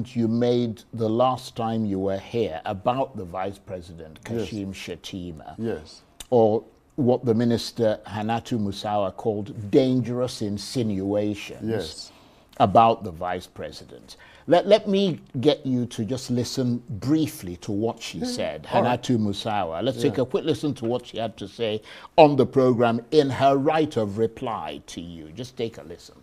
statement you made the last time you were here about the Vice President, Kashim Shettima. Yes. Or what the Minister Hannatu called dangerous insinuations about the Vice President. Let me get you to just listen briefly to what she said, Hannatu Musawa. Let's take a quick listen to what she had to say on the program in her right of reply to you. Just take a listen.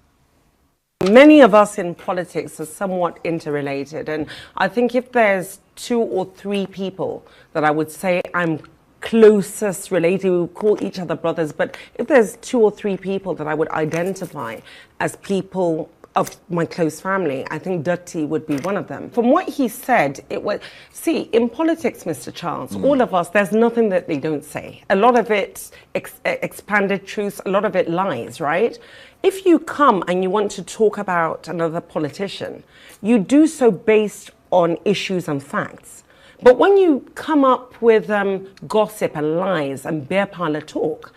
Many of us in politics are somewhat interrelated, and I think if there's 2 or 3 people that I would say I'm closest related, we call each other brothers, but if there's 2 or 3 people that I would identify as people of my close family, I think Datti would be one of them. From what he said, it was, see, in politics, Mr. Charles, all of us, there's nothing that they don't say. A lot of it expanded truths, a lot of it lies, right? If you come and you want to talk about another politician, you do so based on issues and facts. But when you come up with gossip and lies and beer parlor talk,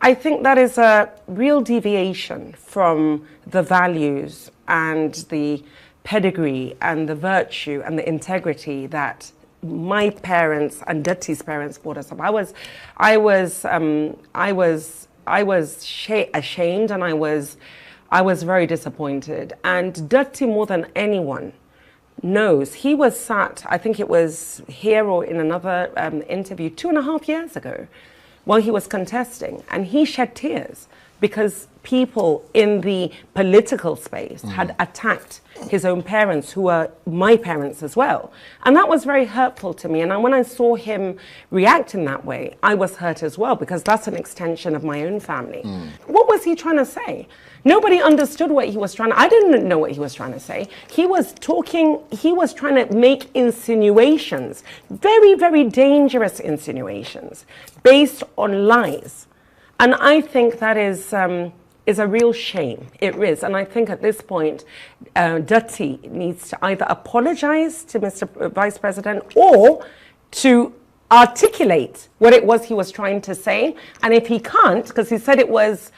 I think that is a real deviation from the values and the pedigree and the virtue and the integrity that my parents and Datti's parents brought us up. I was ashamed, and I was very disappointed. And Datti, more than anyone, knows. He was sat, I think it was here or in another interview 2.5 years ago, while he was contesting, and he shed tears because people in the political space had attacked his own parents, who are my parents as well. And that was very hurtful to me. And when I saw him react in that way, I was hurt as well, because that's an extension of my own family. What was he trying to say? Nobody understood what he was trying to, I didn't know what he was trying to say. He was talking, he was trying to make insinuations, very, very dangerous insinuations, based on lies. And I think that is a real shame. It is. And I think at this point, Datti needs to either apologize to Mr. Vice President or to articulate what it was he was trying to say. And if he can't, because he said it was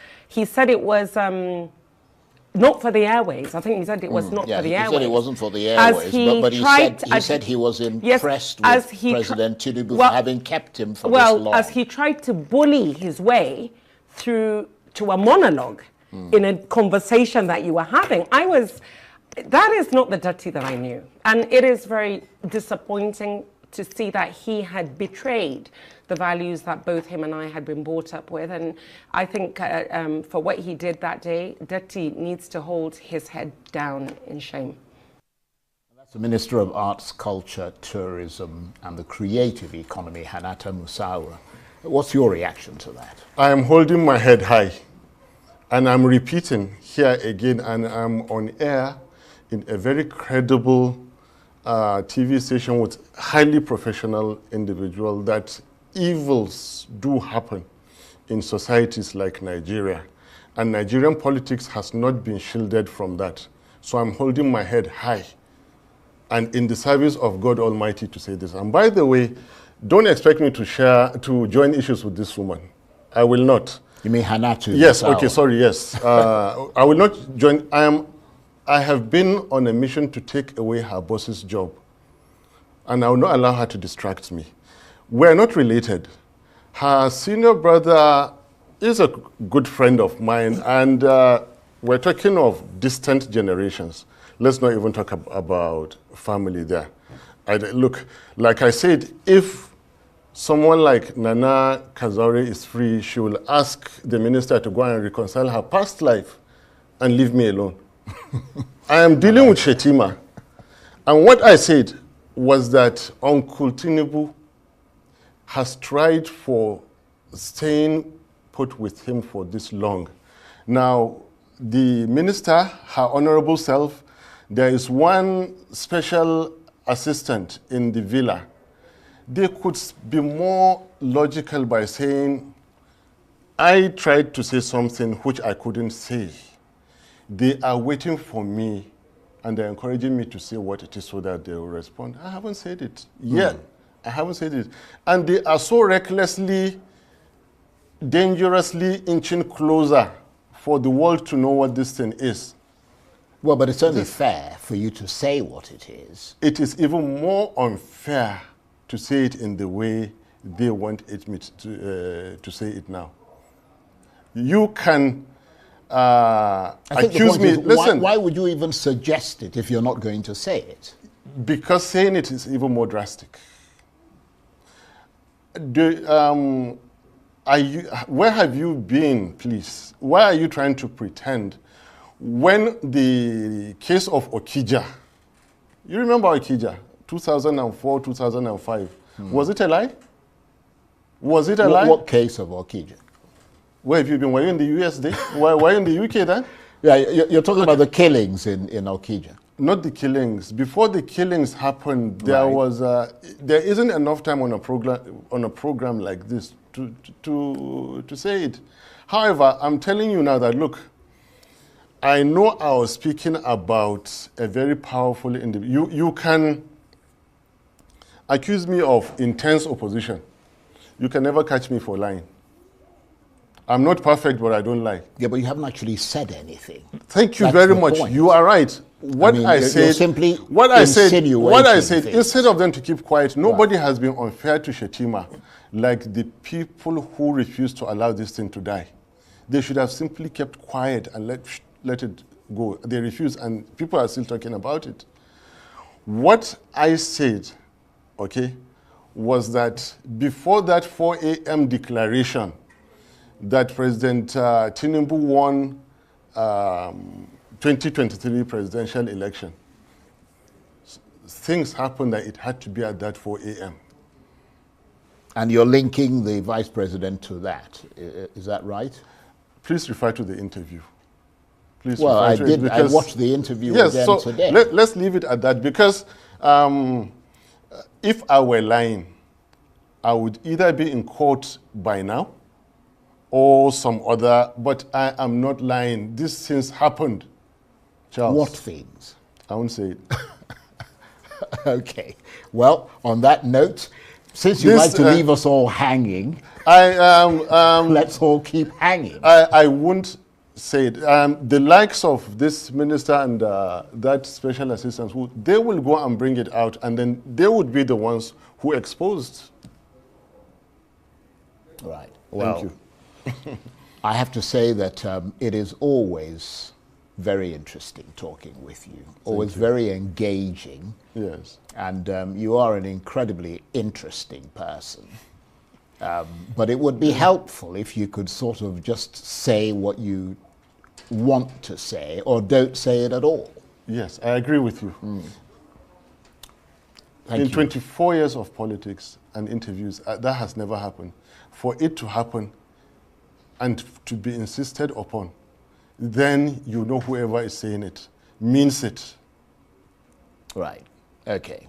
not for the airways. I think he said it was not for the airways. He said it wasn't for the airways, but he said he was impressed with President Tinubu for having kept him for this long. Well, as he tried to bully his way through to a monologue in a conversation that you were having, that is not the Datti that I knew. And it is very disappointing to see that he had betrayed the values that both him and I had been brought up with. And I think for what he did that day, Datti needs to hold his head down in shame. That's the Minister of Arts, Culture, Tourism and the Creative Economy, Hannatu Musawa. What's your reaction to that? I am holding my head high, and I'm repeating here again, and I'm on air in a very credible TV station with highly professional individual, that evils do happen in societies like Nigeria, and Nigerian politics has not been shielded from that. So I'm holding my head high and in the service of God Almighty to say this. And by the way, don't expect me to join issues with this woman. I will not. You mean Hannatu? Yes, okay, sorry, yes. I will not join. I have been on a mission to take away her boss's job, and I will not allow her to distract me. We're not related. Her senior brother is a good friend of mine, and we're talking of distant generations. Let's not even talk about family there. Look, like I said, if someone like Nana Kazaure is free, she will ask the minister to go and reconcile her past life and leave me alone. I am dealing with Shettima. And what I said was that Uncle Tinubu has tried for staying put with him for this long. Now, the minister, her honorable self, there is one special assistant in the villa. They could be more logical by saying, I tried to say something which I couldn't say. They are waiting for me, and they're encouraging me to say what it is so that they will respond. I haven't said it yet. I haven't said it. And they are so recklessly, dangerously inching closer for the world to know what this thing is. Well, but it's only fair for you to say what it is. It is even more unfair to say it in the way they want it to say it now. You can accuse me. Listen, why would you even suggest it if you're not going to say it? Because saying it is even more drastic. Where have you been, please? Why are you trying to pretend? When the case of Okija, you remember Okija, 2004, 2005, was it a lie? Was it a lie? What case of Okija? Where have you been? Were you in the US then? Were you in the UK then? Yeah, you're talking about the killings in Okija. Not the killings. Before the killings happened, there was there isn't enough time on a program like this to say it. However, I'm telling you now that look, I know I was speaking about a very powerful individual. You can accuse me of intense opposition. You can never catch me for lying. I'm not perfect, but I don't lie. Yeah, but you haven't actually said anything. Thank you very much. Point. You are right. What I said, instead of them to keep quiet, nobody has been unfair to Shettima, like the people who refuse to allow this thing to die. They should have simply kept quiet and let it go. They refuse, and people are still talking about it. What I said, okay, was that before that 4 a.m. declaration that President Tinubu won 2023 presidential election, things happened that it had to be at that 4 a.m. And you're linking the vice president to that. Is that right? Please refer to the interview. Please well, refer to it because, I watched the interview yes, again so today. Let's leave it at that because if I were lying, I would either be in court by now or some other, but I am not lying. These things happened, Charles. What things? I won't say it. Okay. Well, on that note, since you like to leave us all hanging, let's all keep hanging. I won't say it. The likes of this minister and that special assistant, they will go and bring it out, and then they would be the ones who exposed. Right. Thank you. I have to say that it is always very interesting talking with you. Always very engaging. Yes. And you are an incredibly interesting person. But it would be helpful if you could sort of just say what you want to say or don't say it at all. Yes, I agree with you. In 24 years of politics and interviews, that has never happened. For it to happen and to be insisted upon, then you know whoever is saying it means it. Right. Okay.